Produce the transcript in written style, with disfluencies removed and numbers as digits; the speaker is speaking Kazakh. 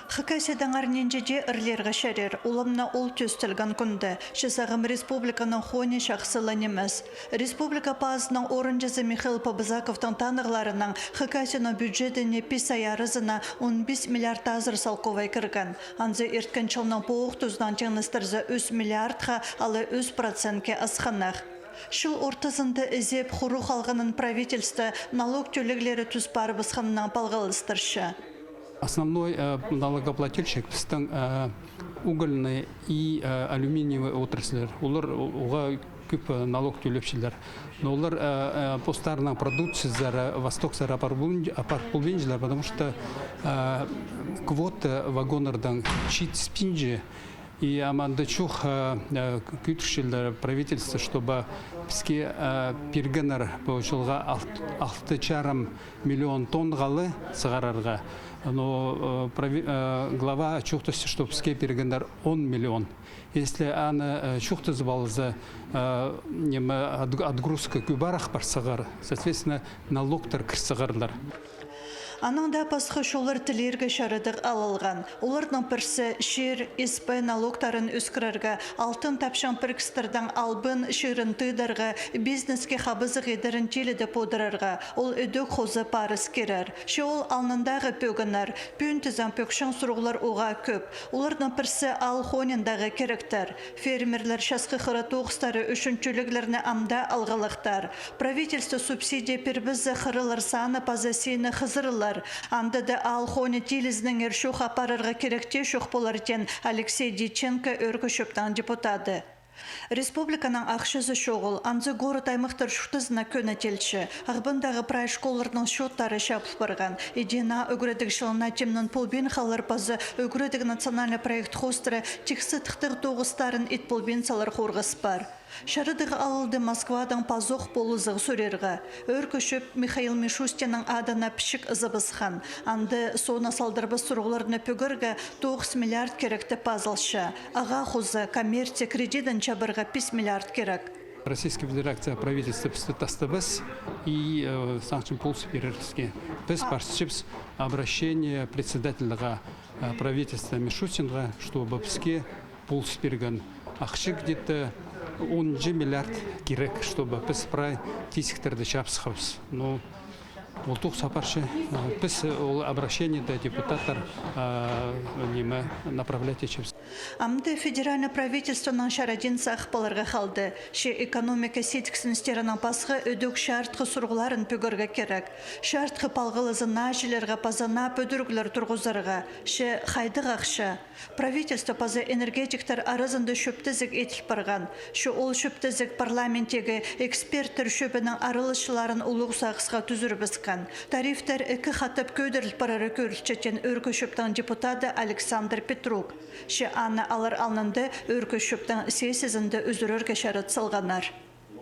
Хакасиядан арненжеде ырлерға шәрер, уламна ол төстілген күнді. Шесағым республиканың хоне шақсылан емес. Республика пазының орынжызы Михаил Побызаковтың танығларының Хакасияның бюджетіне пис аярызына 15 миллиард азыр салковай кірген. Анзы ерткін чылның поуқ тұздан теңістірзі 3 миллиардға алы 3%ке асқанақ. Шыл ортасында ізеп құру қалғының правительсті налог төліглері түспары бысқанынан палғалыстыршы. Основной налогоплательщик угольный и алюминиевый отрасль. Улар күп налог төлепшілер. Но улар постарының продукция восток сара апарпулвенжілер, потому что квота вагонардан чит спинджи и аманда чух күтшілер правительство, чтобы бізге пергенер получилға 6,5 миллион тонн ғалы сығарарға. Но глава чухтости, что бізге пергенер 10 миллион. Если она чухтасы балза отгрузка күбарах бар сығар, соответственно, налогтар кір сығарлар. Аныңда пасқы шолыр тілерге шарыдық алылған. Олардың бірсі шер, еспі налогтарын өскірерге, алтын тапшан піркістірдің албын шерін тыдарға, бизнеске қабызық едірін теледі подырарға, ол өдік қозы парыз керер. Ше ол алнындағы пөгінер, пүйін тізен пөкшін сұрғылар оға көп. Олардың бірсі ал хониндағы керектер. Фермерлер шасқы қыры тоғыстары үшіншіліглеріне амда алғалықтар. Правительство субсидия пербізі қырылар саны пазасейні қызырылар. Анда да алхоны телізінің ершуқ апарарға керекте шуқ боларден Алексей Диченко өргі шөптан депутаты. Республиканың ақшызы шоғыл, анзы город аймақтар шуқтызына көні телші. Ағбындағы прай школларының шоттары шапыл барған. Идена өгіредік жылына темнің полбен қалар базы өгіредік национальный проект хостыры тексі тұқтық тоғыстарын ит полбен салар қорғыс бар. Шарыдығы алылды Москвадан пазоқ болызығы сөрерға. Өркішіп Михаил Мишустинның адына пішік ызыбызхан. Анды соны салдырбы сұрғыларына пөгіргі 9 миллиард керекті пазылшы. Аға құзы, коммерция, кредитін чабырға 5 миллиард керек. Российская Федерация правительства Тастабес и санкций полсперерский. Без парсчипс обращение председателя правительства Мишустинга, чтобы пске полсперган. Ахши где-то 10 миллиард керек, чтобы біз прай тисіктерді шапсықыз. Но олтуқ сапаршы, біз обращение до депутаттар направлять ечеміз. Амды федеральный правительствоның шарадин сақпаларға қалды. Ше экономика сетіксін стерінің пасқы өдік шартқы сұрғыларын пөгіргі керек. Шартқы палғылызы нажілерға пазана пөдіргілер тұрғызарға. Ше қайдық ақша. Правительство пазы энергетиктер арызынды шөптізік етіл барған. Ше ол шөптізік парламентегі эксперттер шөпінің арылышыларын ұлық сақысқа түзір бізген. Тарифтер екі қатып көдіріл парары көрілчетен өргі шөптің депутаты Александр Петрук. Ше аны алыр алынды өргі шөптің сесізінді үзірер кешарыт салғанар.